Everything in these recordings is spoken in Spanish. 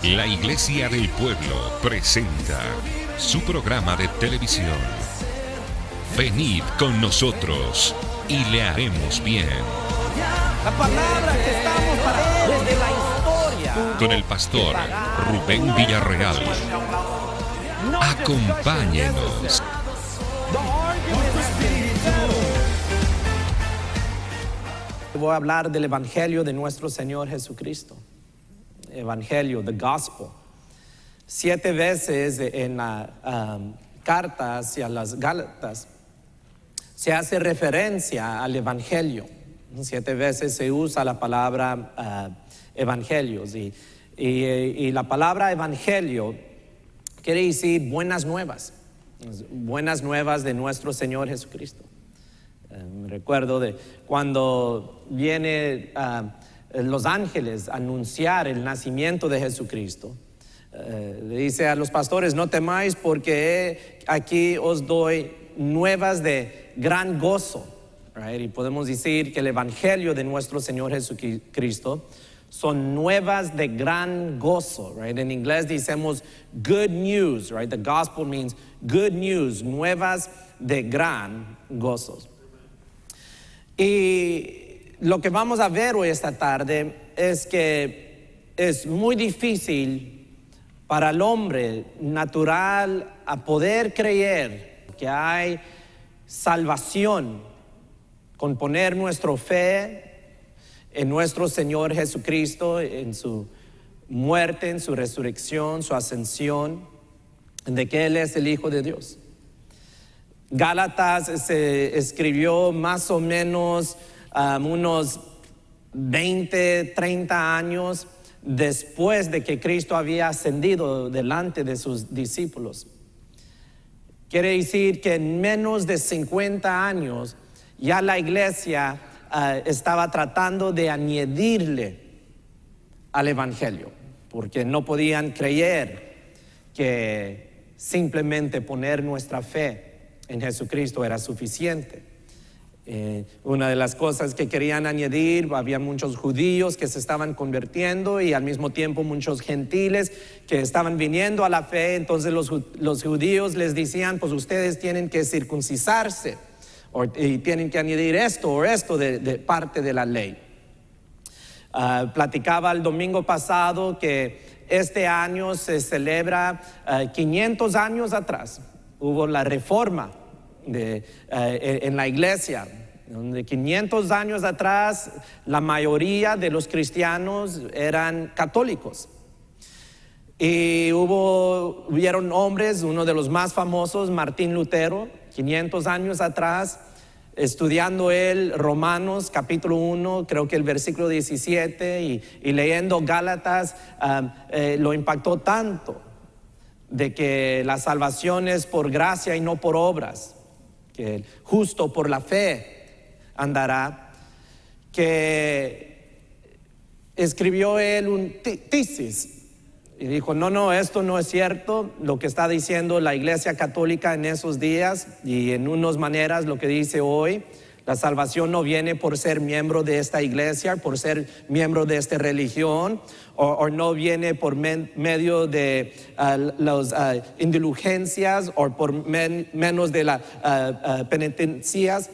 La Iglesia del Pueblo presenta su programa de televisión. Venid con nosotros y le haremos bien. La palabra que estamos para desde la historia. Con el pastor Rubén Villarreal. Acompáñenos. Voy a hablar del Evangelio de nuestro Señor Jesucristo. Evangelio, the Gospel. 7 veces en la carta hacia las Gálatas se hace referencia al Evangelio. 7 veces se usa la palabra evangelios y la palabra evangelio quiere decir buenas nuevas de nuestro Señor Jesucristo. Me recuerdo de cuando viene los ángeles a anunciar el nacimiento de Jesucristo. Le dice a los pastores: no temáis, porque aquí os doy nuevas de gran gozo. Right? Y podemos decir que el evangelio de nuestro Señor Jesucristo son nuevas de gran gozo. Right? En inglés decimos good news. Right? The gospel means good news, nuevas de gran gozo. Y lo que vamos a ver hoy esta tarde es que es muy difícil para el hombre natural a poder creer que hay salvación con poner nuestra fe en nuestro Señor Jesucristo, en su muerte, en su resurrección, su ascensión, de que Él es el Hijo de Dios. Gálatas se escribió más o menos unos 20, 30 años después de que Cristo había ascendido delante de sus discípulos. Quiere decir que en menos de 50 años ya la iglesia estaba tratando de añadirle al evangelio, porque no podían creer que simplemente poner nuestra fe en Jesucristo era suficiente. Una de las cosas que querían añadir, había muchos judíos que se estaban convirtiendo y al mismo tiempo muchos gentiles que estaban viniendo a la fe. Entonces los judíos les decían: pues ustedes tienen que circuncisarse y tienen que añadir esto o esto de parte de la ley. Platicaba el domingo pasado que este año se celebra 500 años atrás. Hubo la reforma en la iglesia, donde 500 años atrás la mayoría de los cristianos eran católicos. Y hubieron hombres, uno de los más famosos, Martín Lutero, 500 años atrás, estudiando él Romanos capítulo 1, creo que el versículo 17, y leyendo Gálatas, lo impactó tanto de que la salvación es por gracia y no por obras, que el justo por la fe andará, que escribió él un tesis y dijo: no, esto no es cierto lo que está diciendo la iglesia católica en esos días, y en unas maneras lo que dice hoy. La salvación no viene por ser miembro de esta iglesia, por ser miembro de esta religión, o no viene por medio de las indulgencias o por menos de las penitencias,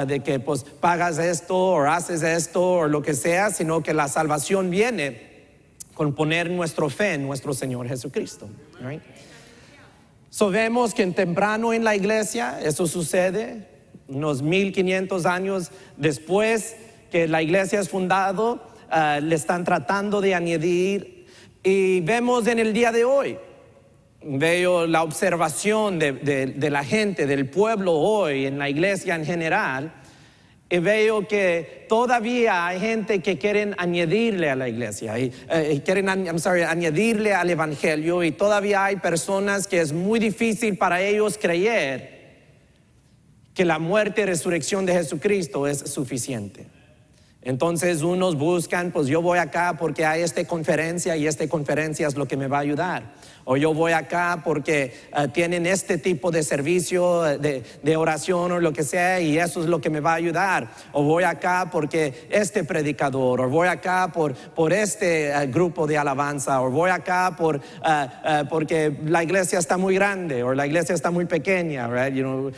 de que pues pagas esto o haces esto o lo que sea, sino que la salvación viene con poner nuestra fe en nuestro Señor Jesucristo. Right? So vemos que temprano en la iglesia eso sucede. Unos 1500 años después que la iglesia es fundado, le están tratando de añadir. Y vemos en el día de hoy, veo la observación de la gente, del pueblo hoy, en la iglesia en general, y veo que todavía hay gente que quieren añadirle a la iglesia, añadirle al evangelio, y todavía hay personas que es muy difícil para ellos creer que la muerte y resurrección de Jesucristo es suficiente. Entonces unos buscan, pues yo voy acá porque hay esta conferencia y esta conferencia es lo que me va a ayudar. O yo voy acá porque tienen este tipo de servicio de oración o lo que sea y eso es lo que me va a ayudar. O voy acá porque este predicador, o voy acá por este grupo de alabanza, o voy acá porque la iglesia está muy grande o la iglesia está muy pequeña, right?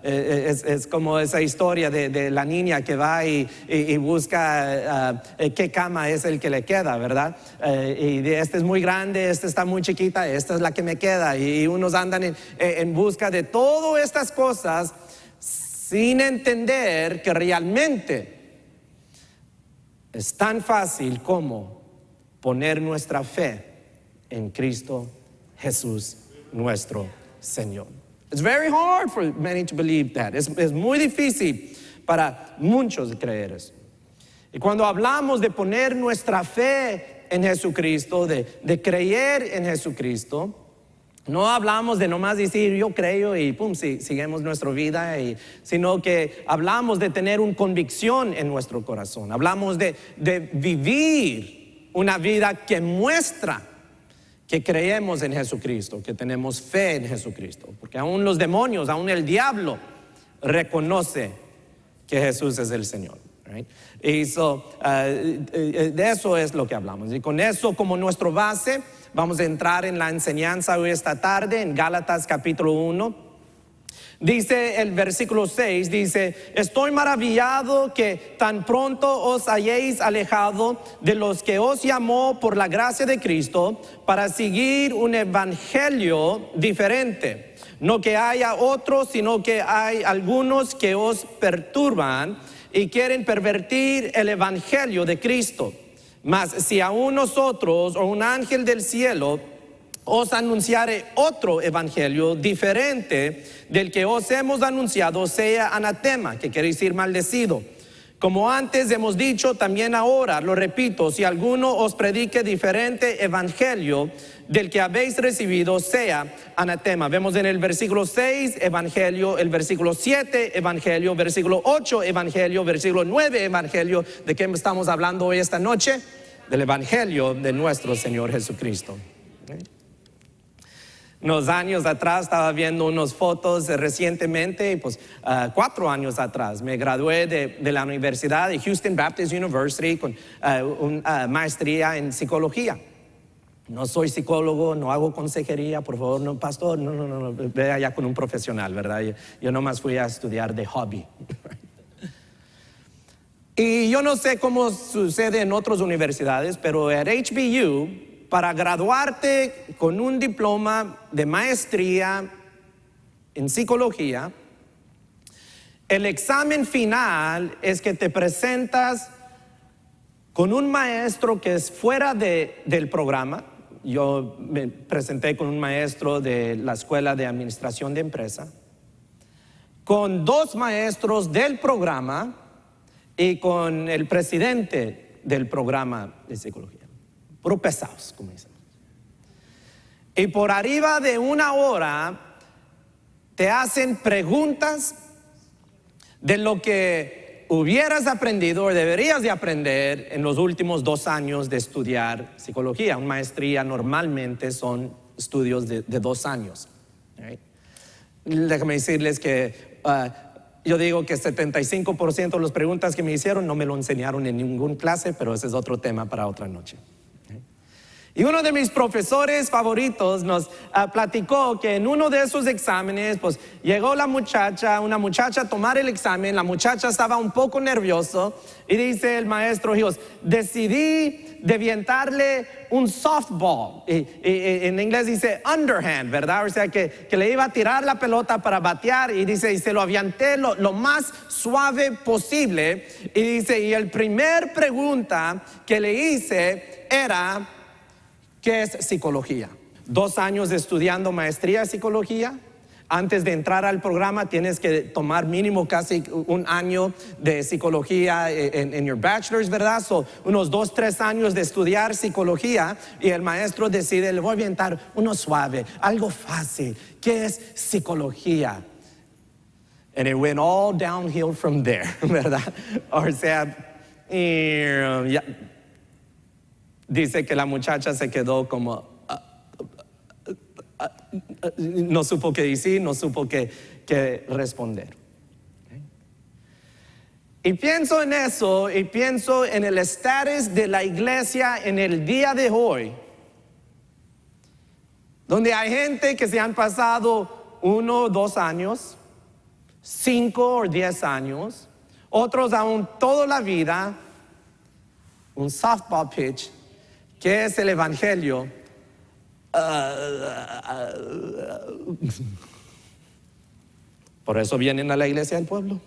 Es como esa historia de la niña que va y busca qué cama es el que le queda, ¿verdad? Y este es muy grande, este está muy chiquita, esta es la que me queda. Y unos andan en busca de todas estas cosas sin entender que realmente es tan fácil como poner nuestra fe en Cristo Jesús, nuestro Señor. It's very hard for many to believe that. Es muy difícil para muchos creer eso. Y cuando hablamos de poner nuestra fe en Jesucristo, de creer en Jesucristo, no hablamos de nomás decir yo creo y pum, seguimos nuestra vida, sino que hablamos de tener una convicción en nuestro corazón. Hablamos de vivir una vida que muestra que creemos en Jesucristo, que tenemos fe en Jesucristo, porque aún los demonios, aún el diablo reconoce que Jesús es el Señor. Right? Y de eso es lo que hablamos. Y con eso como nuestra base, vamos a entrar en la enseñanza hoy esta tarde en Gálatas capítulo 1. Dice el versículo 6, dice: estoy maravillado que tan pronto os hayáis alejado de los que os llamó por la gracia de Cristo para seguir un evangelio diferente. No que haya otro, sino que hay algunos que os perturban y quieren pervertir el evangelio de Cristo. Mas si aún nosotros o un ángel del cielo os anunciare otro evangelio diferente del que os hemos anunciado, sea anatema, que quiere decir maldecido. Como antes hemos dicho, también ahora lo repito: si alguno os predique diferente evangelio del que habéis recibido, sea anatema. Vemos en el versículo 6 evangelio, el versículo 7 evangelio, versículo 8 evangelio, versículo 9 evangelio. ¿De qué estamos hablando hoy esta noche? Del evangelio de nuestro Señor Jesucristo. Unos años atrás estaba viendo unas fotos recientemente, pues 4 años atrás me gradué de la Universidad de Houston Baptist University con una maestría en psicología. No soy psicólogo, no hago consejería, por favor, no, pastor, no, ve allá con un profesional, ¿verdad? Yo nomás fui a estudiar de hobby. Y yo no sé cómo sucede en otras universidades, pero en HBU, para graduarte con un diploma de maestría en psicología, el examen final es que te presentas con un maestro que es fuera del programa. Yo me presenté con un maestro de la Escuela de Administración de Empresa, con 2 maestros del programa y con el presidente del programa de psicología. Puro pesados, como dicen. Y por arriba de 1 hora te hacen preguntas de lo que hubieras aprendido o deberías de aprender en los últimos 2 años de estudiar psicología. Una maestría normalmente son estudios de 2 años. Right? Déjame decirles que yo digo que 75% de las preguntas que me hicieron no me lo enseñaron en ninguna clase, pero ese es otro tema para otra noche. Y uno de mis profesores favoritos nos platicó que en uno de esos exámenes, pues llegó una muchacha a tomar el examen. La muchacha estaba un poco nervioso y dice el maestro: decidí devientarle un softball. Y en inglés dice underhand, ¿verdad? O sea que le iba a tirar la pelota para batear, y dice, y se lo avienté lo más suave posible. Y dice, y el primer pregunta que le hice era: ¿qué es psicología? 2 años estudiando maestría en psicología. Antes de entrar al programa tienes que tomar mínimo casi 1 año de psicología en your bachelor's, ¿verdad? So, unos 2-3 años de estudiar psicología, y el maestro decide: le voy a aventar uno suave, algo fácil. ¿Qué es psicología? And it went all downhill from there, ¿verdad? O sea, Y ya, dice que la muchacha se quedó como, no supo qué decir, no supo qué responder. Y pienso en eso, y pienso en el estatus de la iglesia en el día de hoy, donde hay gente que se han pasado 1 o 2 años, 5 o 10 años, otros aún toda la vida, un softball pitch, que es el evangelio. Por eso vienen a la iglesia del pueblo.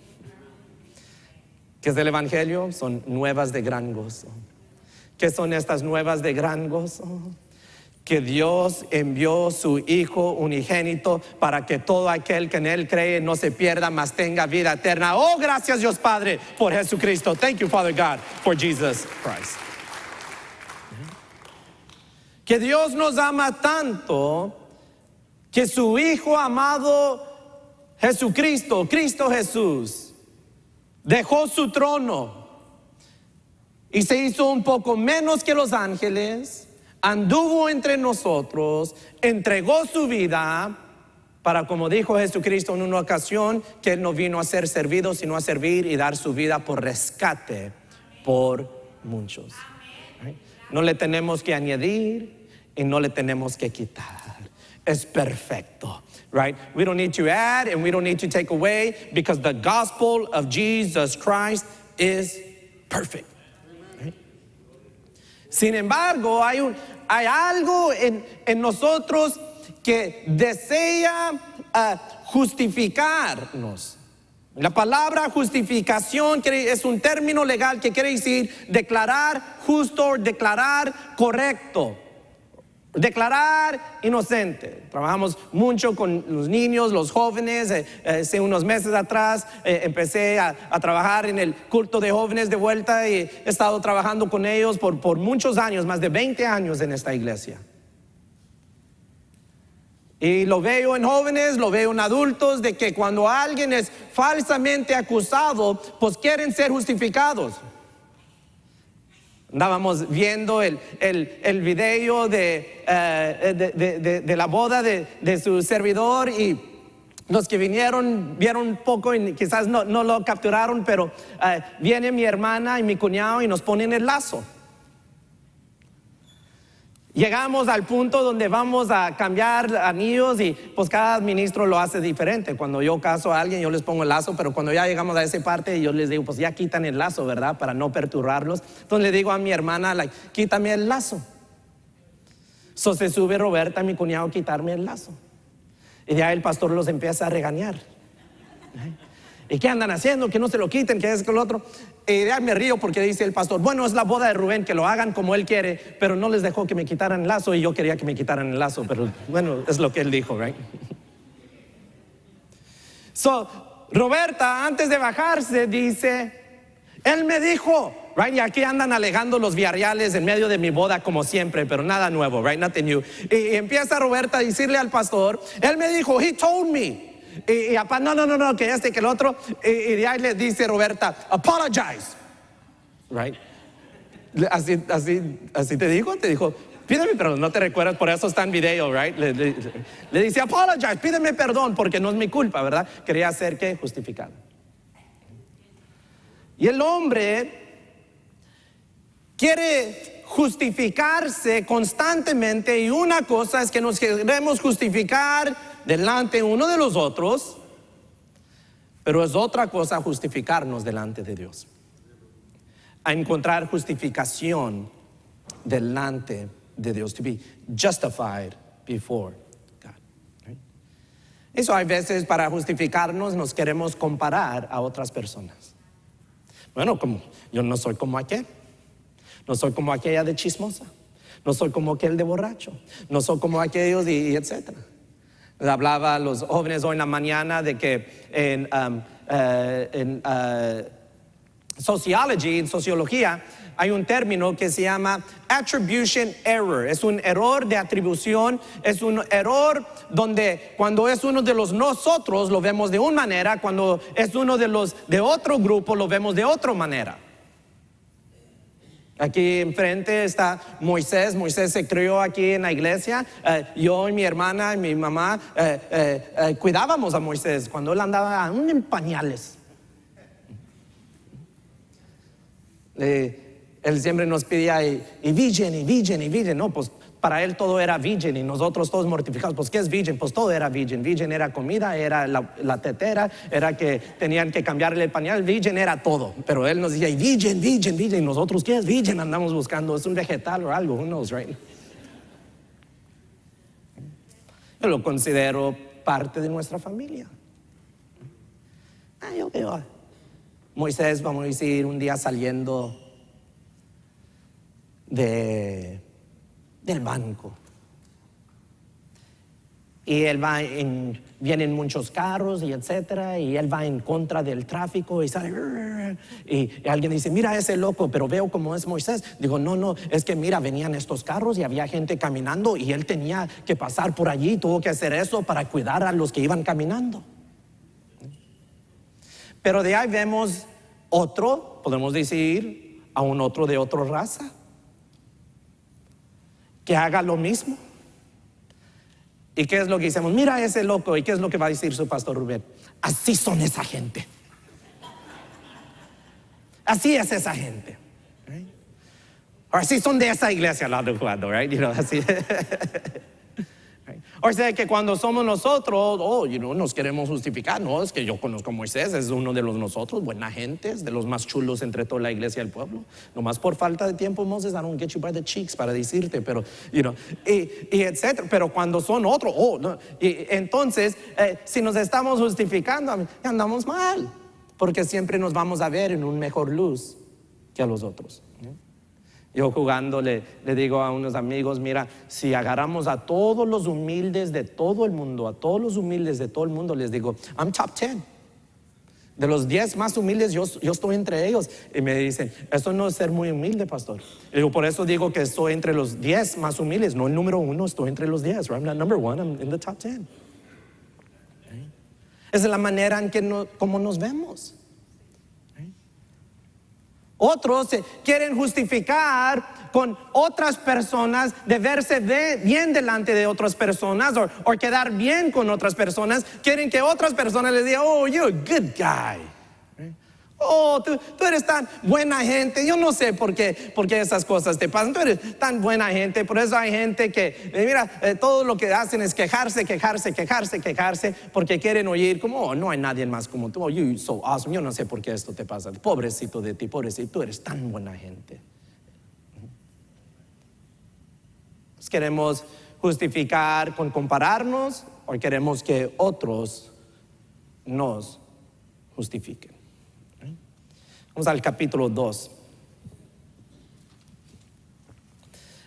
¿Qué es el evangelio? Son nuevas de gran gozo. ¿Qué son estas nuevas de gran gozo? Que Dios envió su Hijo unigénito para que todo aquel que en Él cree no se pierda, mas tenga vida eterna. Oh, gracias Dios Padre por Jesucristo. Thank you, Father God, for Jesus Christ. Que Dios nos ama tanto que su Hijo amado Jesucristo, Cristo Jesús, dejó su trono y se hizo un poco menos que los ángeles, anduvo entre nosotros, entregó su vida para, como dijo Jesucristo en una ocasión, que Él no vino a ser servido, sino a servir y dar su vida por rescate por muchos. No le tenemos que añadir y no le tenemos que quitar. Es perfecto. Right? We don't need to add and we don't need to take away, because the gospel of Jesus Christ is perfect. Right? Sin embargo, hay algo en nosotros que desea justificarnos. La palabra justificación es un término legal que quiere decir declarar justo, declarar correcto, declarar inocente. Trabajamos mucho con los niños, los jóvenes. Hace unos meses atrás empecé a trabajar en el culto de jóvenes de vuelta y he estado trabajando con ellos por muchos años, más de 20 años en esta iglesia. Y lo veo en jóvenes, lo veo en adultos, de que cuando alguien es falsamente acusado, pues quieren ser justificados. Andábamos viendo el video de la boda de su servidor, y los que vinieron vieron un poco y quizás no lo capturaron, pero viene mi hermana y mi cuñado y nos ponen el lazo. Llegamos al punto donde vamos a cambiar anillos y pues cada ministro lo hace diferente. Cuando yo caso a alguien yo les pongo el lazo, pero cuando ya llegamos a esa parte yo les digo, pues ya quitan el lazo, ¿verdad? Para no perturbarlos. Entonces le digo a mi hermana, quítame el lazo. So se sube Roberta, mi cuñado, a quitarme el lazo. Y ya el pastor los empieza a regañar. ¿Y qué andan haciendo? Que no se lo quiten, que es que lo otro. Y ya me río porque dice el pastor, bueno, es la boda de Rubén, que lo hagan como él quiere, pero no les dejó que me quitaran el lazo y yo quería que me quitaran el lazo, pero bueno, es lo que él dijo, right? So, Roberta, antes de bajarse, dice, él me dijo, right? Y aquí andan alegando los viariales en medio de mi boda como siempre, pero nada nuevo, right? Nothing new. Y empieza Roberta a decirle al pastor, él me dijo, he told me. Y no, que que el otro. Y de ahí le dice Roberta, apologize. Right? Así te dijo, pídeme perdón, no te recuerdas, por eso está en video, right? Le dice, apologize, pídeme perdón, porque no es mi culpa, ¿verdad? Quería ser que justificado. Y el hombre quiere justificarse constantemente, y una cosa es que nos queremos justificar delante uno de los otros, pero es otra cosa justificarnos delante de Dios, a encontrar justificación delante de Dios, to be justified before God. Right? Eso hay veces para justificarnos nos queremos comparar a otras personas. Bueno, como yo no soy como aquel, no soy como aquella de chismosa, no soy como aquel de borracho, no soy como aquellos y etcétera. Hablaba a los jóvenes hoy en la mañana de que en sociología, hay un término que se llama attribution error. Es un error de atribución, es un error donde cuando es uno de los nosotros lo vemos de una manera, cuando es uno de los de otro grupo lo vemos de otra manera. Aquí enfrente está Moisés. Moisés se crió aquí en la iglesia. Yo y mi hermana y mi mamá cuidábamos a Moisés cuando él andaba aún en pañales. Él siempre nos pedía, y virgen. No, pues para él todo era virgen y nosotros todos mortificados. Pues ¿qué es virgen? Pues todo era virgen. Virgen era comida, era la tetera, era que tenían que cambiarle el pañal. Virgen era todo. Pero él nos decía, y virgen. Y nosotros, ¿qué es virgen? Andamos buscando, es un vegetal o algo, who knows, right? Yo lo considero parte de nuestra familia. Yo veo Moisés, vamos a decir, un día saliendo del banco. Y él va vienen muchos carros y etcétera, y él va en contra del tráfico y sale. Y alguien dice, mira ese loco, pero veo cómo es Moisés. Digo, no, es que mira, venían estos carros y había gente caminando y él tenía que pasar por allí, tuvo que hacer eso para cuidar a los que iban caminando. Pero de ahí vemos otro, podemos decir, a un otro de otra raza, que haga lo mismo. ¿Y qué es lo que decimos? Mira ese loco. ¿Y qué es lo que va a decir su pastor Rubén? Así son esa gente. Así es esa gente. Right? O así son de esa iglesia al lado jugando, right? Así. O sea que cuando somos nosotros, nos queremos justificar. No, es que yo conozco a Moisés, es uno de los nosotros, buena gente, es de los más chulos entre toda la iglesia del pueblo. Nomás por falta de tiempo, Moses, I don't get you by the cheeks para decirte, pero, y etcétera. Pero cuando son otros, no. Y entonces, si nos estamos justificando, andamos mal, porque siempre nos vamos a ver en una mejor luz que a los otros. Yo jugando le digo a unos amigos, mira, si agarramos a todos los humildes de todo el mundo, les digo, I'm top 10. De los 10 más humildes, yo estoy entre ellos. Y me dicen, eso no es ser muy humilde, pastor. Y digo, por eso digo que estoy entre los 10 más humildes, no el número 1, estoy entre los 10. Right? I'm not number 1, I'm in the top 10. Okay. Esa es la manera en que como nos vemos. Otros quieren justificar con otras personas de verse bien delante de otras personas o quedar bien con otras personas. Quieren que otras personas les digan, you're a good guy. Tú eres tan buena gente. Yo no sé por qué esas cosas te pasan. Tú eres tan buena gente. Por eso hay gente que, mira, todo lo que hacen es quejarse, porque quieren oír como, no hay nadie más como tú. You're so awesome. Yo no sé por qué esto te pasa. Pobrecito de ti, pobrecito. Tú eres tan buena gente. ¿Queremos justificar con compararnos o queremos que otros nos justifiquen? Vamos al capítulo 2.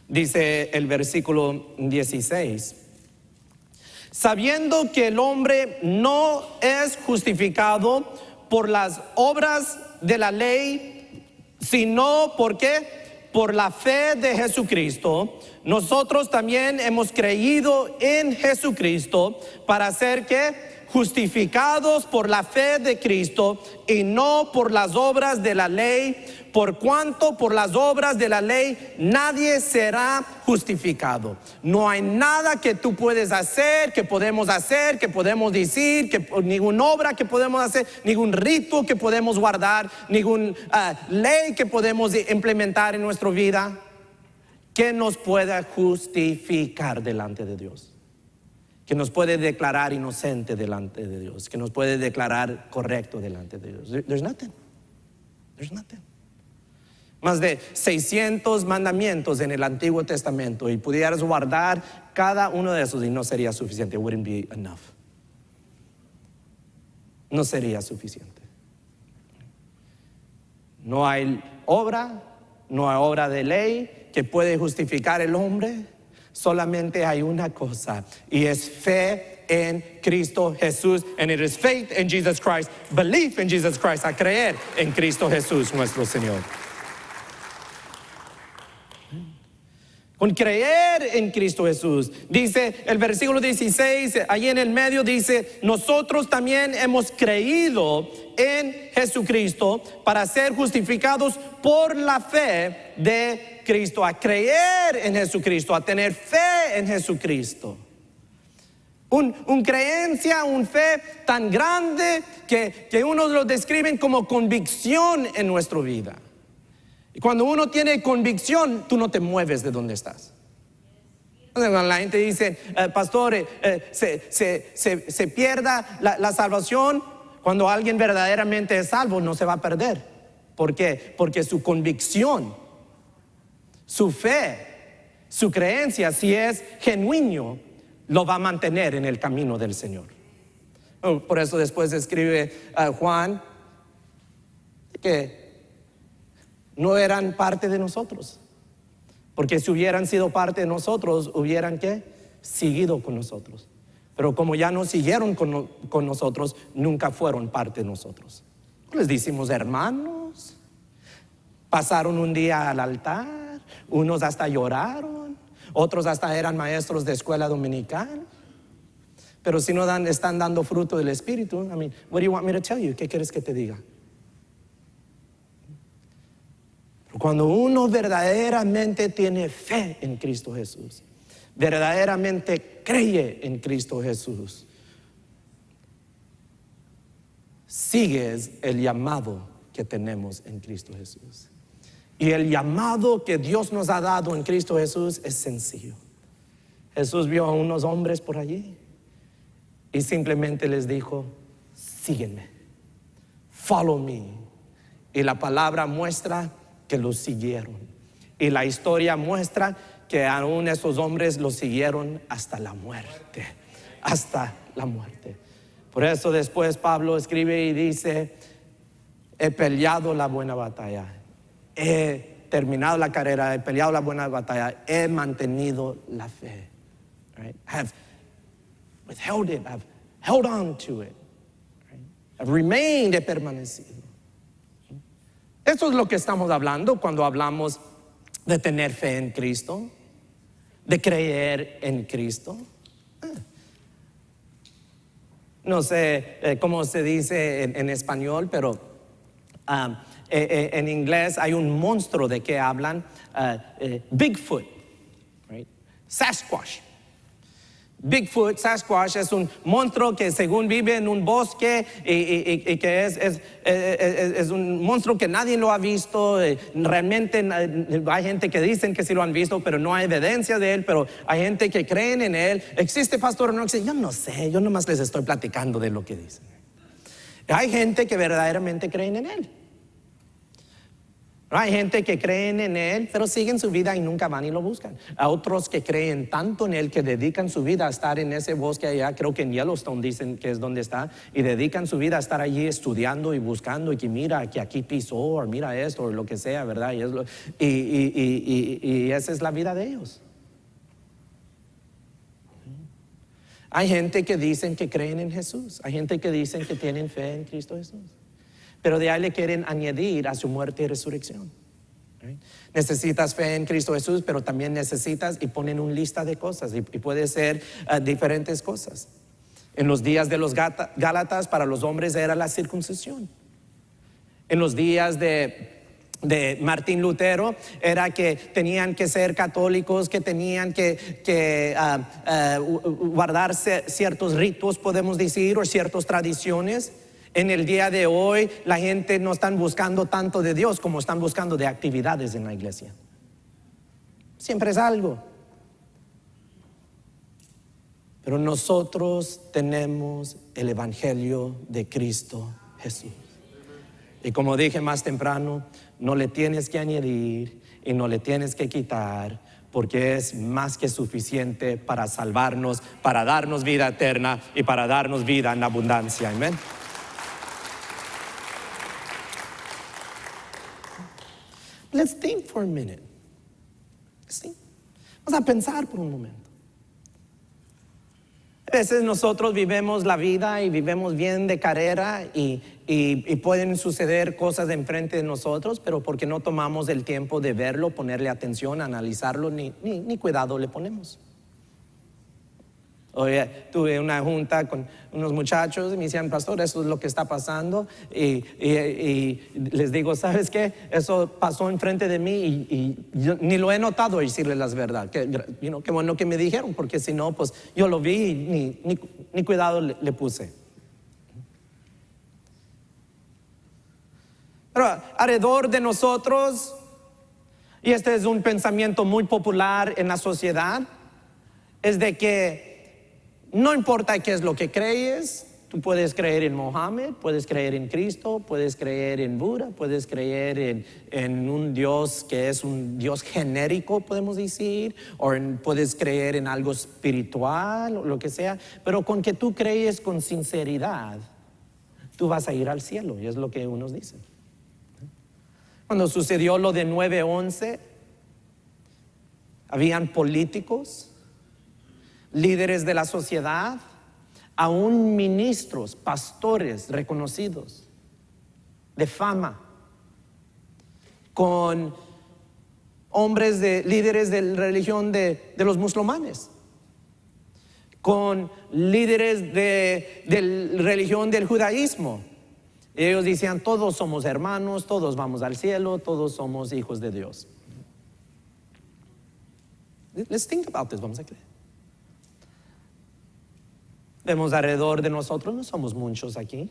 Dice el versículo 16: sabiendo que el hombre no es justificado por las obras de la ley, sino ¿por qué? Por la fe de Jesucristo. Nosotros también hemos creído en Jesucristo para ser ¿qué? Justificados por la fe de Cristo y no por las obras de la ley, por cuanto por las obras de la ley nadie será justificado. No hay nada que tú puedes hacer, que podemos decir, ninguna obra que podemos hacer, ningún rito que podemos guardar, ninguna ley que podemos implementar en nuestra vida que nos pueda justificar delante de Dios, que nos puede declarar inocente delante de Dios, que nos puede declarar correcto delante de Dios. There's nothing. Más de 600 mandamientos en el Antiguo Testamento y pudieras guardar cada uno de esos y no sería suficiente. It wouldn't be enough. No sería suficiente. No hay obra de ley que puede justificar el hombre. Solamente hay una cosa, y es fe en Cristo Jesús. And it is faith in Jesus Christ, belief in Jesus Christ, a creer en Cristo Jesús nuestro Señor. con creer en Cristo Jesús. Dice el versículo 16, ahí en el medio dice, nosotros también hemos creído en Jesucristo para ser justificados por la fe de Cristo. A creer en Jesucristo, a tener fe en Jesucristo. Un creencia, un fe tan grande que uno lo describen como convicción en nuestra vida. Y cuando uno tiene convicción, tú no te mueves de donde estás. Cuando la gente dice, pastor, se pierda la salvación, cuando alguien verdaderamente es salvo, no se va a perder. ¿Por qué? Porque su convicción, su fe, su creencia, si es genuino, lo va a mantener en el camino del Señor. Por eso después escribe Juan que no eran parte de nosotros, porque si hubieran sido parte de nosotros, hubieran ¿qué? Seguido con nosotros. Pero como ya no siguieron con nosotros, nunca fueron parte de nosotros. Les decimos hermanos, pasaron un día al altar, unos hasta lloraron, otros hasta eran maestros de escuela dominical. Pero si no están dando fruto del Espíritu, I mean, what do you want me to tell you? ¿Qué quieres que te diga? Cuando uno verdaderamente tiene fe en Cristo Jesús, verdaderamente cree en Cristo Jesús, sigues el llamado que tenemos en Cristo Jesús. Y el llamado que Dios nos ha dado en Cristo Jesús es sencillo. Jesús vio a unos hombres por allí y simplemente les dijo, sígueme, follow me. Y la palabra muestra que los siguieron. Y la historia muestra que aún esos hombres los siguieron hasta la muerte. Hasta la muerte. Por eso después Pablo escribe y dice, he peleado la buena batalla, he terminado la carrera, he peleado la buena batalla, he mantenido la fe. Right? I've withheld it, I've held on to it. Right? I've remained, he permanecido. Eso es lo que estamos hablando cuando hablamos de tener fe en Cristo, de creer en Cristo. No sé cómo se dice en español, pero en inglés hay un monstruo de que hablan, Bigfoot, right? Sasquatch. Bigfoot, Sasquatch es un monstruo que según vive en un bosque y que es un monstruo que nadie lo ha visto. Realmente hay gente que dicen que sí lo han visto, pero no hay evidencia de él, pero hay gente que creen en él. ¿Existe, pastor, o no existe? Yo no sé, yo nomás les estoy platicando de lo que dicen. Hay gente que verdaderamente creen en él. Hay gente que creen en él, pero siguen su vida y nunca van y lo buscan. Hay otros que creen tanto en él que dedican su vida a estar en ese bosque allá, creo que en Yellowstone dicen que es donde está, y dedican su vida a estar allí estudiando y buscando, y que mira, que aquí pisó, o mira esto, o lo que sea, ¿verdad? Y esa es la vida de ellos. Hay gente que dicen que creen en Jesús, hay gente que dicen que tienen fe en Cristo Jesús, pero de ahí le quieren añadir a su muerte y resurrección. Right? Necesitas fe en Cristo Jesús, pero también necesitas, y ponen una lista de cosas, y puede ser diferentes cosas. En los días de los Gálatas, para los hombres era la circuncisión. En los días de Martín Lutero era que tenían que ser católicos, que tenían que guardar ciertos ritos, podemos decir, o ciertas tradiciones. En el día de hoy la gente no está buscando tanto de Dios como están buscando de actividades en la iglesia. Siempre es algo. Pero nosotros tenemos el evangelio de Cristo Jesús. Y como dije más temprano, no le tienes que añadir y no le tienes que quitar, porque es más que suficiente para salvarnos, para darnos vida eterna y para darnos vida en abundancia. Amén. Let's think for a minute. Vamos a pensar por un momento. A veces nosotros vivimos la vida y vivimos bien de carrera y pueden suceder cosas enfrente de nosotros, pero porque no tomamos el tiempo de verlo, ponerle atención, analizarlo, ni cuidado le ponemos. Oye, tuve una junta con unos muchachos y me decían, pastor, eso es lo que está pasando. Y les digo, ¿sabes qué? Eso pasó enfrente de mí y yo ni lo he notado, decirles la verdad. Qué bueno que me dijeron, porque si no, pues yo lo vi y ni cuidado le puse. Pero alrededor de nosotros, y este es un pensamiento muy popular en la sociedad, es de que no importa qué es lo que crees, tú puedes creer en Mohammed, puedes creer en Cristo, puedes creer en Buda, puedes creer en un Dios que es un Dios genérico, podemos decir, o puedes creer en algo espiritual o lo que sea, pero con que tú crees con sinceridad, tú vas a ir al cielo, y es lo que unos dicen. Cuando sucedió lo de 9/11, habían políticos, líderes de la sociedad, aún ministros, pastores reconocidos, de fama, con hombres líderes de la religión de los musulmanes, con líderes de la religión del judaísmo. Ellos decían, todos somos hermanos, todos vamos al cielo, todos somos hijos de Dios. Let's think about this, vamos a creer. Vemos alrededor de nosotros, no somos muchos aquí,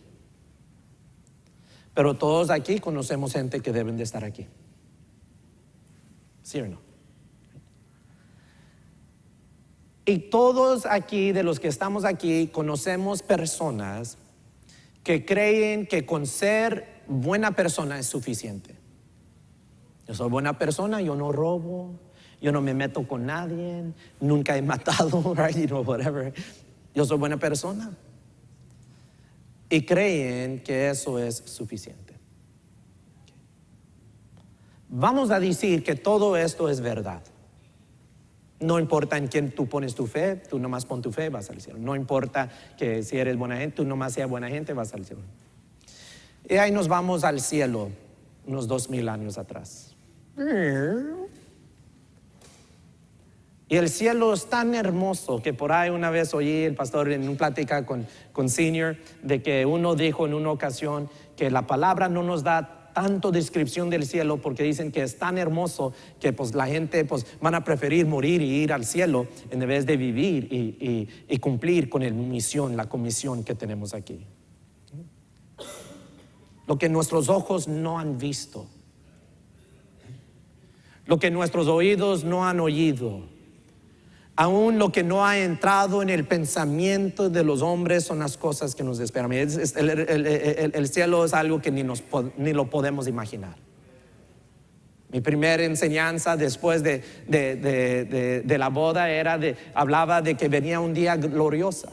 pero todos aquí conocemos gente que deben de estar aquí. ¿Sí o no? Y todos aquí, de los que estamos aquí, conocemos personas que creen que con ser buena persona es suficiente. Yo soy buena persona, yo no robo, yo no me meto con nadie, nunca he matado, right? You know, whatever. Yo soy buena persona. Y creen que eso es suficiente. Vamos a decir que todo esto es verdad. No importa en quién tú pones tu fe, tú nomás pon tu fe, vas al cielo. No importa que si eres buena gente, tú nomás seas buena gente, vas al cielo. Y ahí nos vamos al cielo, unos 2000 años atrás. Y el cielo es tan hermoso que por ahí una vez oí el pastor en una plática con Senior de que uno dijo en una ocasión que la palabra no nos da tanto descripción del cielo porque dicen que es tan hermoso que pues la gente pues van a preferir morir y ir al cielo en vez de vivir y cumplir con la comisión que tenemos aquí. Lo que nuestros ojos no han visto, lo que nuestros oídos no han oído, aún lo que no ha entrado en el pensamiento de los hombres son las cosas que nos esperan. El cielo es algo que ni lo podemos imaginar. Mi primera enseñanza después de la boda hablaba de que venía un día glorioso.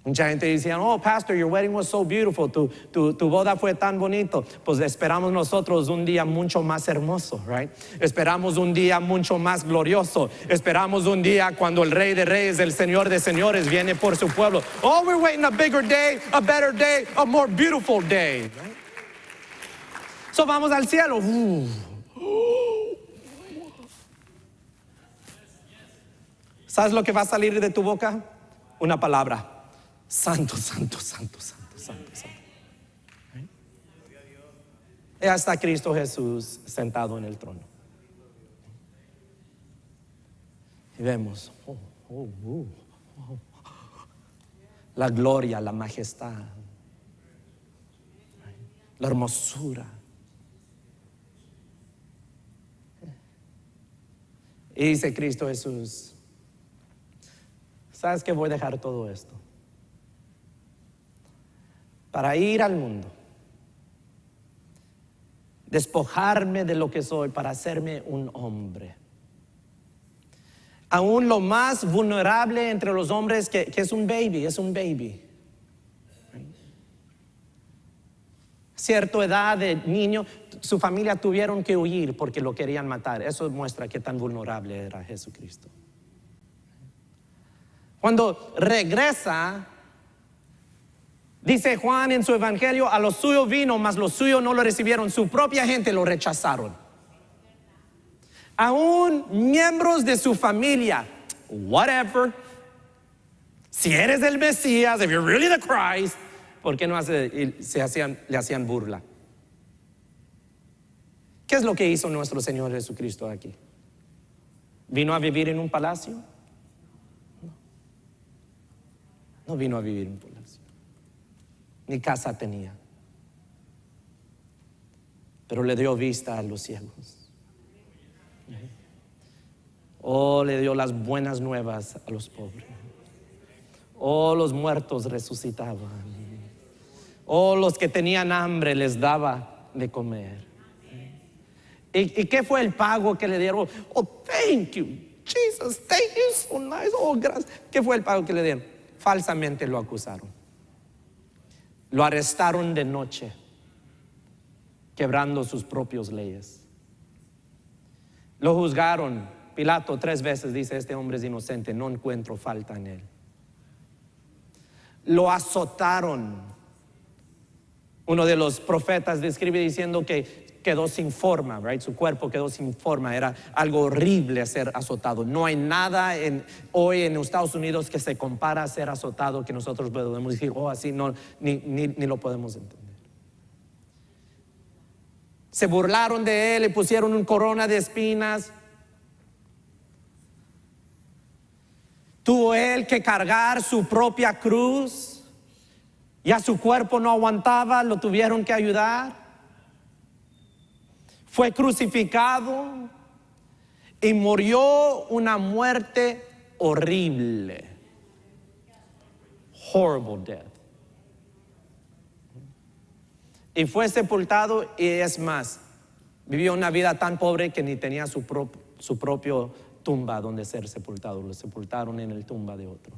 Mucha gente decía, oh pastor, your wedding was so beautiful, tu boda fue tan bonito. Pues esperamos nosotros un día mucho más hermoso, right? Esperamos un día mucho más glorioso. Esperamos un día cuando el Rey de Reyes, el Señor de Señores viene por su pueblo. Oh, we're waiting a bigger day, a better day, a more beautiful day, right? So vamos al cielo. ¿Sabes lo que va a salir de tu boca? Una palabra. Santo, santo, santo, santo, santo, santo. Y hasta Cristo Jesús sentado en el trono. Y vemos la gloria, la majestad, la hermosura. Y dice Cristo Jesús, ¿sabes qué? Voy a dejar todo esto para ir al mundo, despojarme de lo que soy para hacerme un hombre. Aún lo más vulnerable entre los hombres que es un baby. Cierta edad de niño, su familia tuvieron que huir porque lo querían matar. Eso muestra qué tan vulnerable era Jesucristo. Cuando regresa, dice Juan en su evangelio, a los suyos vino, mas los suyos no lo recibieron, su propia gente lo rechazaron. Aún miembros de su familia, whatever, si eres el Mesías, if you're really the Christ, ¿por qué no le hacían burla? ¿Qué es lo que hizo nuestro Señor Jesucristo aquí? ¿Vino a vivir en un palacio? No vino a vivir en un palacio. Ni casa tenía. Pero le dio vista a los ciegos. Le dio las buenas nuevas a los pobres. Los muertos resucitaban. Los que tenían hambre les daba de comer. ¿Y qué fue el pago que le dieron? Thank you, Jesus, thank you, so nice. Gracias. ¿Qué fue el pago que le dieron? Falsamente lo acusaron. Lo arrestaron de noche, quebrando sus propias leyes. Lo juzgaron. Pilato 3 veces dice: este hombre es inocente, no encuentro falta en él. Lo azotaron. Uno de los profetas describe diciendo que quedó sin forma, right? Su cuerpo quedó sin forma. Era algo horrible ser azotado. No hay nada hoy en Estados Unidos que se compara a ser azotado que nosotros podemos decir, así no, ni lo podemos entender. Se burlaron de él, le pusieron una corona de espinas. Tuvo él que cargar su propia cruz. Ya su cuerpo no aguantaba, lo tuvieron que ayudar. Fue crucificado y murió una muerte horrible. Horrible death. Y fue sepultado, y es más, vivió una vida tan pobre que ni tenía su propio tumba donde ser sepultado. Lo sepultaron en el tumba de otro.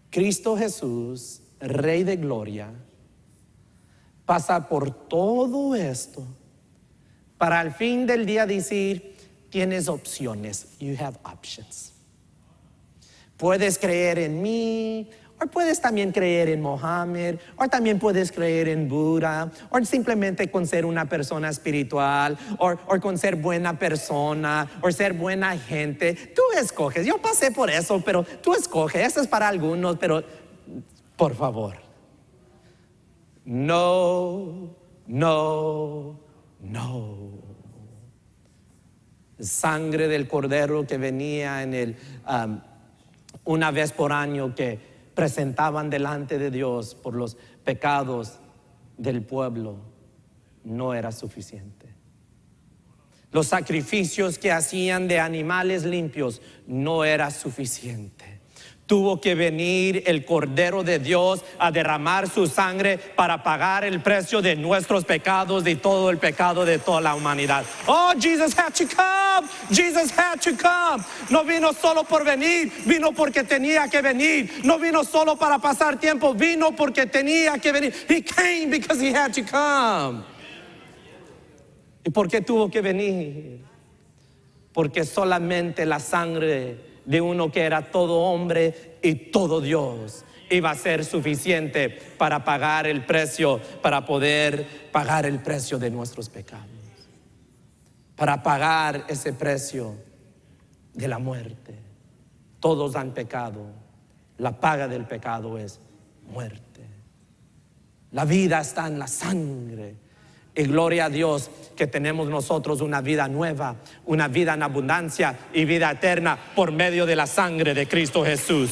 Cristo Jesús, Rey de Gloria, pasa por todo esto para al fin del día decir: tienes opciones. You have options. Puedes creer en mí, o puedes también creer en Mohammed, o también puedes creer en Buda, o simplemente con ser una persona espiritual, o con ser buena persona, o ser buena gente. Tú escoges. Yo pasé por eso, pero tú escoges. Eso es para algunos, pero por favor. No, no, no. Sangre del cordero que venía en una vez por año, que presentaban delante de Dios por los pecados del pueblo, no era suficiente. Los sacrificios que hacían de animales limpios no era suficiente. Tuvo que venir el Cordero de Dios a derramar su sangre para pagar el precio de nuestros pecados, de todo el pecado de toda la humanidad. Jesus had to come. Jesus had to come. No vino solo por venir, vino porque tenía que venir. No vino solo para pasar tiempo, vino porque tenía que venir. He came because he had to come. ¿Y por qué tuvo que venir? Porque solamente la sangre de uno que era todo hombre y todo Dios iba a ser suficiente para pagar el precio, para poder pagar el precio de nuestros pecados, para pagar ese precio de la muerte. Todos han pecado. La paga del pecado es muerte. La vida está en la sangre. Y gloria a Dios que tenemos nosotros una vida nueva, una vida en abundancia y vida eterna por medio de la sangre de Cristo Jesús.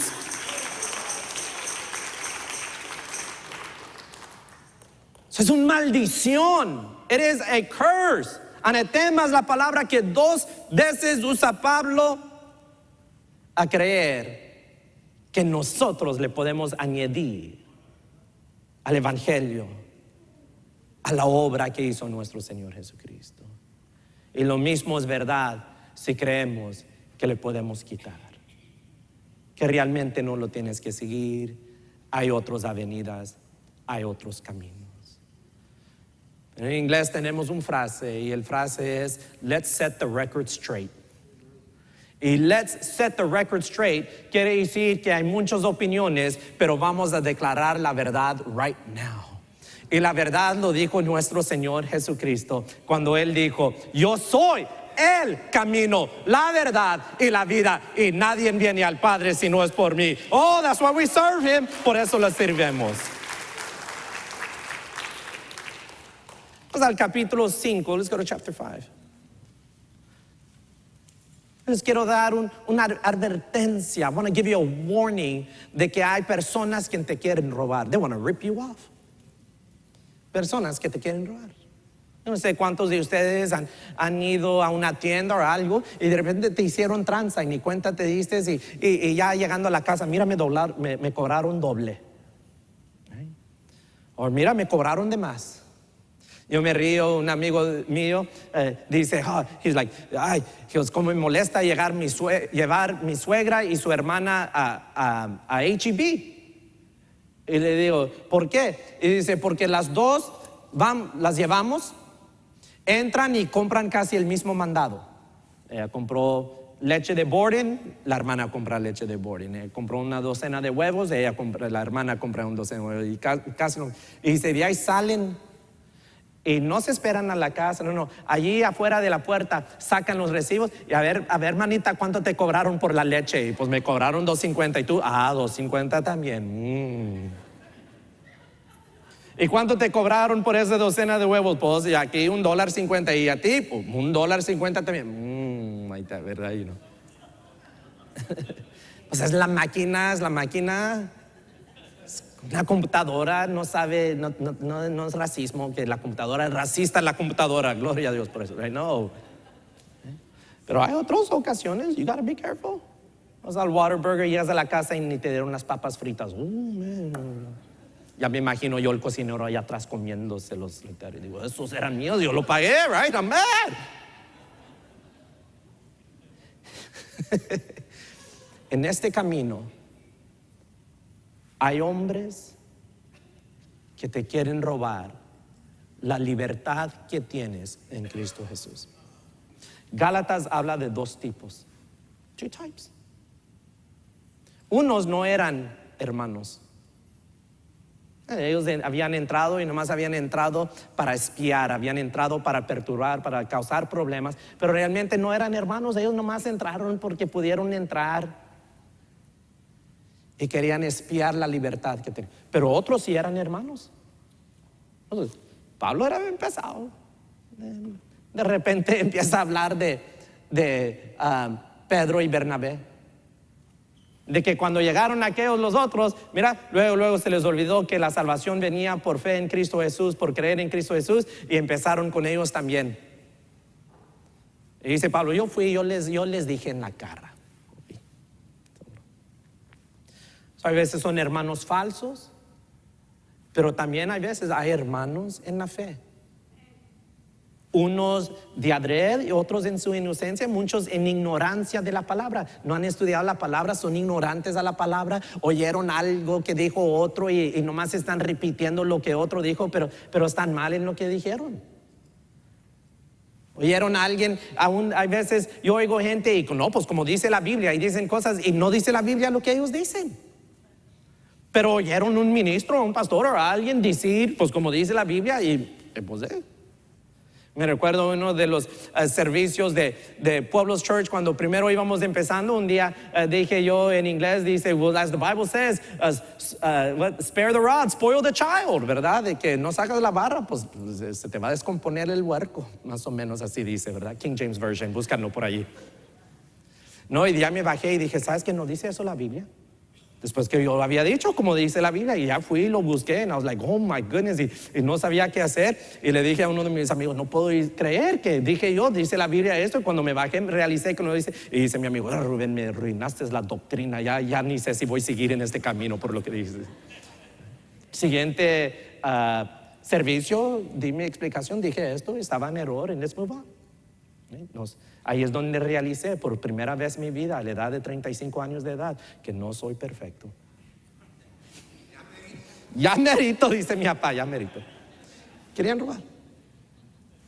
Eso es una maldición. It is a curse. Anatema es la palabra que 2 veces usa Pablo a creer que nosotros le podemos añadir al evangelio, a la obra que hizo nuestro Señor Jesucristo. Y lo mismo es verdad si creemos que le podemos quitar, que realmente no lo tienes que seguir. Hay otras avenidas, hay otros caminos. En inglés tenemos una frase, y el frase es: let's set the record straight. Y let's set the record straight quiere decir que hay muchas opiniones, pero vamos a declarar la verdad right now. Y la verdad lo dijo nuestro Señor Jesucristo cuando Él dijo, yo soy el camino, la verdad y la vida, y nadie viene al Padre si no es por mí. Oh, that's why we serve Him. Por eso lo sirvemos. Vamos al capítulo 5. Let's go to chapter 5. Les quiero dar una advertencia. I want to give you a warning de que hay personas que te quieren robar. They want to rip you off. Personas que te quieren robar. No sé cuántos de ustedes han ido a una tienda o algo y de repente te hicieron tranza y ni cuenta te diste y ya llegando a la casa, mira, me cobraron doble. O mira, me cobraron de más. Yo me río, un amigo mío dice, he's like, como me molesta llevar mi suegra y su hermana a H-E-B. Y le digo, ¿por qué? Y dice, porque las dos las llevamos, entran y compran casi el mismo mandado. Ella compró leche de Borden, la hermana compra leche de Borden. Ella compró una docena de huevos, la hermana compra una docena de huevos. Y dice, de ahí salen y no se esperan a la casa, no. Allí afuera de la puerta sacan los recibos y a ver, manita, ¿cuánto te cobraron por la leche? Y pues me cobraron $2.50 y tú, $2.50 también. ¿Y cuánto te cobraron por esa docena de huevos? Pues y aquí $1.50 y a ti, pues, $1.50 también. Ahí está, ¿verdad? Pues es la máquina. La computadora no sabe, no es racismo, que la computadora es racista, la computadora, gloria a Dios por eso, right? No. Pero hay otras ocasiones, you gotta be careful. Vas al Whataburger, llegas a la casa y ni te dieron las papas fritas. Ya me imagino yo el cocinero allá atrás comiéndose los letreros. Digo, esos eran míos, yo lo pagué, right? I'm mad. En este camino hay hombres que te quieren robar la libertad que tienes en Cristo Jesús. Gálatas habla de dos tipos. Two types. Unos no eran hermanos. Ellos habían entrado y nomás habían entrado para espiar, habían entrado para perturbar, para causar problemas, pero realmente no eran hermanos. Ellos nomás entraron porque pudieron entrar y querían espiar la libertad que tenían. Pero otros sí eran hermanos. Entonces, Pablo era bien pesado. De repente empieza a hablar de Pedro y Bernabé, de que cuando llegaron aquellos los otros, mira, luego se les olvidó que la salvación venía por fe en Cristo Jesús, por creer en Cristo Jesús, y empezaron con ellos también. Y dice Pablo, yo les dije en la cara. A veces son hermanos falsos, pero también hay veces hay hermanos en la fe. Unos de adrede y otros en su inocencia, muchos en ignorancia de la palabra. No han estudiado la palabra, son ignorantes a la palabra, oyeron algo que dijo otro y nomás están repitiendo lo que otro dijo, pero están mal en lo que dijeron. Oyeron a alguien, aún hay veces yo oigo gente y no, pues como dice la Biblia, y dicen cosas y no dice la Biblia lo que ellos dicen. Pero oyeron un ministro, un pastor o a alguien decir, pues como dice la Biblia y pues me recuerdo uno de los servicios de Pueblos Church cuando primero íbamos empezando. Un día dije yo en inglés, dice, well, as the Bible says, spare the rod, spoil the child, ¿verdad? De que no sacas la barra, pues se te va a descomponer el huerco. Más o menos así dice, ¿verdad? King James Version, búscalo por allí. No, y ya me bajé y dije, ¿sabes qué no dice eso la Biblia? Después que yo lo había dicho, como dice la Biblia, y ya fui y lo busqué, and I was like, oh my goodness, y no sabía qué hacer, y le dije a uno de mis amigos, no puedo creer que dije yo, dice la Biblia esto, y cuando me bajé realicé que no dice, y dice mi amigo, Rubén, me arruinaste la doctrina, ya ni sé si voy a seguir en este camino por lo que dices. Siguiente servicio, di mi explicación, dije esto, estaba en error, and let's move on. Ahí es donde realicé por primera vez en mi vida, a la edad de 35 años de edad, que no soy perfecto. Ya merito, dice mi papá, ya merito. Querían robar.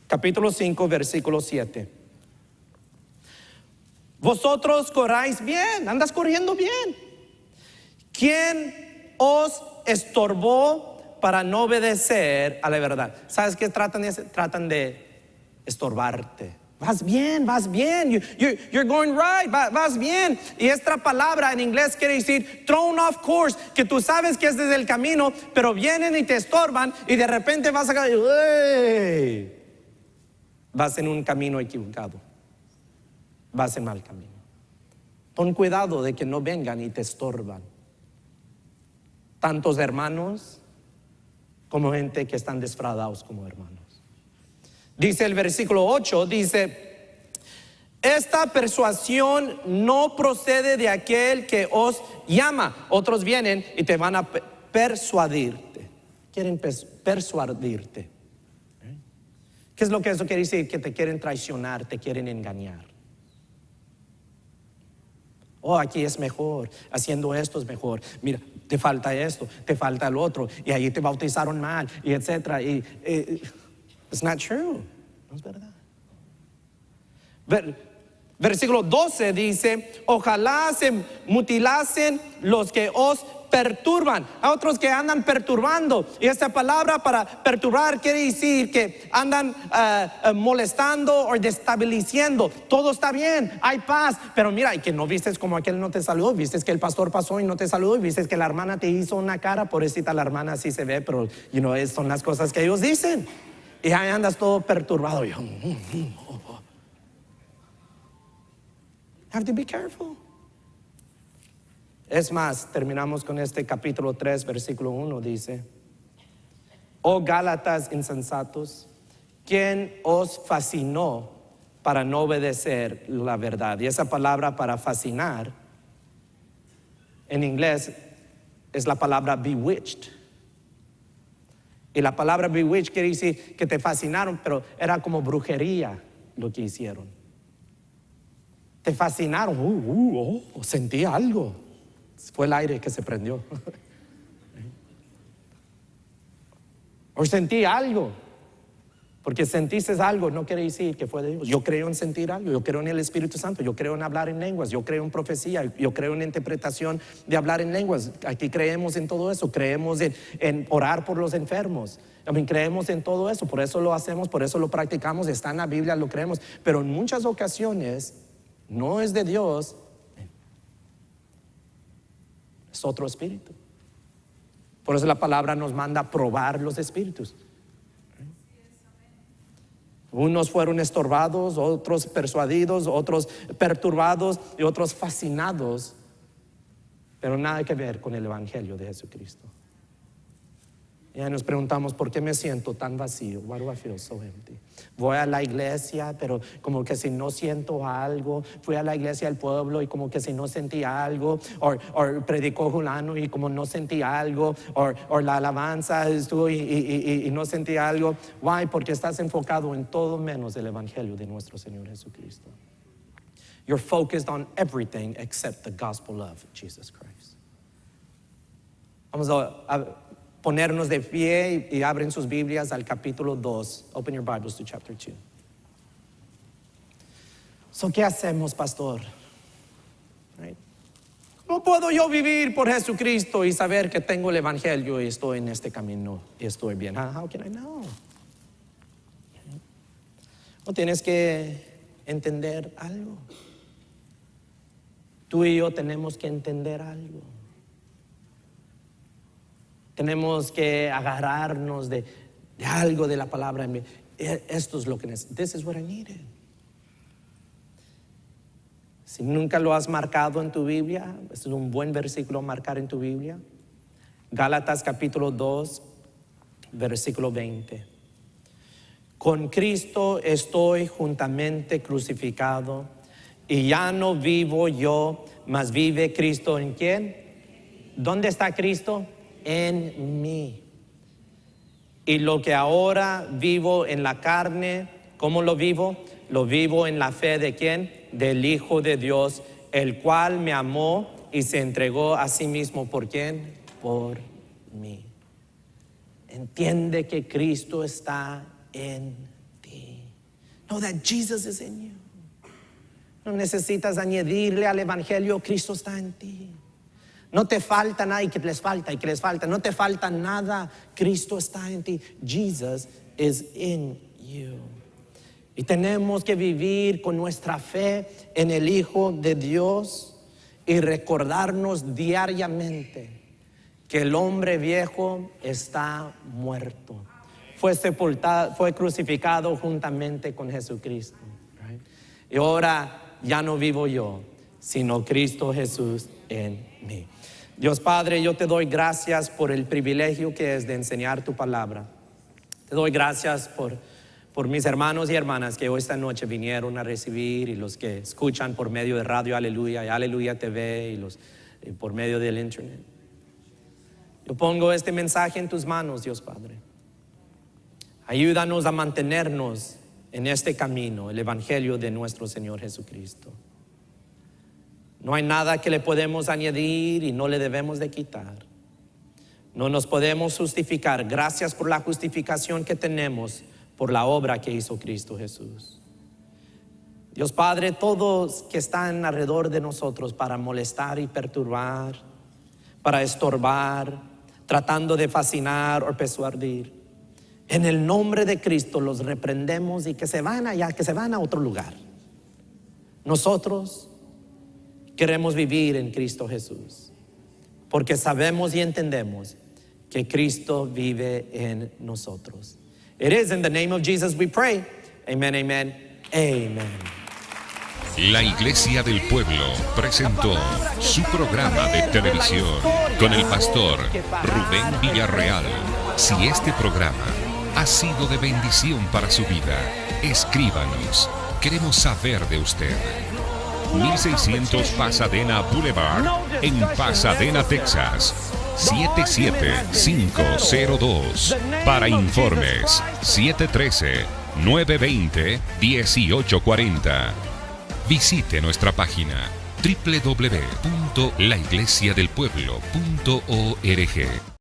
Capítulo 5, versículo 7. vosotros corráis bien, andas corriendo bien. ¿Quién os estorbó para no obedecer a la verdad? ¿Sabes qué tratan? Tratan de estorbarte. Vas bien, you're going right, vas bien. Y esta palabra en inglés quiere decir thrown off course, que tú sabes que es desde el camino, pero vienen y te estorban y de repente vas a caer. ¡Ey! Vas en un camino equivocado, vas en mal camino. Pon cuidado de que no vengan y te estorban. Tantos hermanos como gente que están desfradados como hermanos. Dice el versículo 8, dice: esta persuasión no procede de aquel que os llama. Otros vienen y te van a persuadirte. Quieren persuadirte. ¿Qué es lo que eso quiere decir? Que te quieren traicionar, te quieren engañar. Oh, aquí es mejor, haciendo esto es mejor. Mira, te falta esto, te falta el otro, y ahí te bautizaron mal, y etcétera. It's not true. No es verdad. Versículo 12 dice: ojalá se mutilasen los que os perturban. A otros que andan perturbando. Y esta palabra para perturbar quiere decir que andan molestando o destabilizando. Todo está bien, hay paz, pero mira, y que no vistes como aquel no te saludó, vistes que el pastor pasó y no te saludó, y vistes que la hermana te hizo una cara. Pobrecita la hermana, así se ve, pero son las cosas que ellos dicen. Y ahí andas todo perturbado. Have to be careful. Es más, terminamos con este capítulo 3, versículo 1, dice: oh Gálatas insensatos, ¿quién os fascinó para no obedecer la verdad? Y esa palabra para fascinar en inglés es la palabra bewitched. Y la palabra bewitched quiere decir que te fascinaron, pero era como brujería lo que hicieron. Te fascinaron. Sentí algo. Fue el aire que se prendió. O sentí algo. Porque sentiste algo no quiere decir que fue de Dios. Yo creo en sentir algo, yo creo en el Espíritu Santo, yo creo en hablar en lenguas, yo creo en profecía, yo creo en interpretación de hablar en lenguas. Aquí creemos en todo eso, creemos en orar por los enfermos. También creemos en todo eso, por eso lo hacemos, por eso lo practicamos, está en la Biblia, lo creemos. Pero en muchas ocasiones no es de Dios, es otro espíritu. Por eso la palabra nos manda a probar los espíritus. Unos fueron estorbados, otros persuadidos, otros perturbados y otros fascinados, pero nada que ver con el Evangelio de Jesucristo. Ya nos preguntamos, ¿por qué me siento tan vacío? Why do I feel so empty? Voy a la iglesia, pero como que si no siento algo. Fui a la iglesia del pueblo y como que si no sentí algo. O predicó Julano y como no sentí algo. O la alabanza estuvo y no sentí algo. Why? Porque estás enfocado en todo menos el evangelio de nuestro Señor Jesucristo. You're focused on everything except the gospel of Jesus Christ. Vamos a ponernos de pie y abren sus Biblias al capítulo 2. Open your Bibles to chapter 2. So, ¿qué hacemos, pastor? Right? ¿Cómo puedo yo vivir por Jesucristo y saber que tengo el evangelio y estoy en este camino y estoy bien? How can I know? No tienes que entender algo. Tú y yo tenemos que entender algo. Tenemos que agarrarnos de algo de la palabra. Esto es lo que necesito. This is what I needed. Si nunca lo has marcado en tu Biblia, este es un buen versículo a marcar en tu Biblia. Gálatas capítulo 2, versículo 20. Con Cristo estoy juntamente crucificado, y ya no vivo yo, mas vive Cristo. ¿En quién? ¿Dónde está Cristo? En mí. Y lo que ahora vivo en la carne, ¿cómo lo vivo? Lo vivo en la fe de ¿quién? Del Hijo de Dios, el cual me amó y se entregó a sí mismo. ¿Por quién? Por mí. Entiende que Cristo está en ti. Know that Jesus is in you. No necesitas añadirle al evangelio, Cristo está en ti. No te falta nada y que les falta y que les falta. No te falta nada, Cristo está en ti. Jesus is in you. Y tenemos que vivir con nuestra fe en el Hijo de Dios y recordarnos diariamente que el hombre viejo está muerto. Fue sepultado, fue crucificado juntamente con Jesucristo. Right? Y ahora ya no vivo yo, sino Cristo Jesús en mí. Dios Padre, yo te doy gracias por el privilegio que es de enseñar tu palabra. Te doy gracias por mis hermanos y hermanas que hoy esta noche vinieron a recibir, y los que escuchan por medio de Radio Aleluya y Aleluya TV y por medio del internet. Yo pongo este mensaje en tus manos, Dios Padre. Ayúdanos a mantenernos en este camino, el evangelio de nuestro Señor Jesucristo. No hay nada que le podemos añadir y no le debemos de quitar. No nos podemos justificar. Gracias por la justificación que tenemos por la obra que hizo Cristo Jesús. Dios Padre, todos que están alrededor de nosotros para molestar y perturbar, para estorbar, tratando de fascinar o persuadir, en el nombre de Cristo los reprendemos y que se van allá, que se van a otro lugar. Nosotros queremos vivir en Cristo Jesús, porque sabemos y entendemos que Cristo vive en nosotros. It is in the name of Jesus we pray. Amen, amen, amen. La Iglesia del Pueblo presentó su programa de televisión con el pastor Rubén Villarreal. Si este programa ha sido de bendición para su vida, escríbanos. Queremos saber de usted. 1600 Pasadena Boulevard, en Pasadena, Texas, 77502. Para informes, 713-920-1840. Visite nuestra página www.laiglesiadelpueblo.org.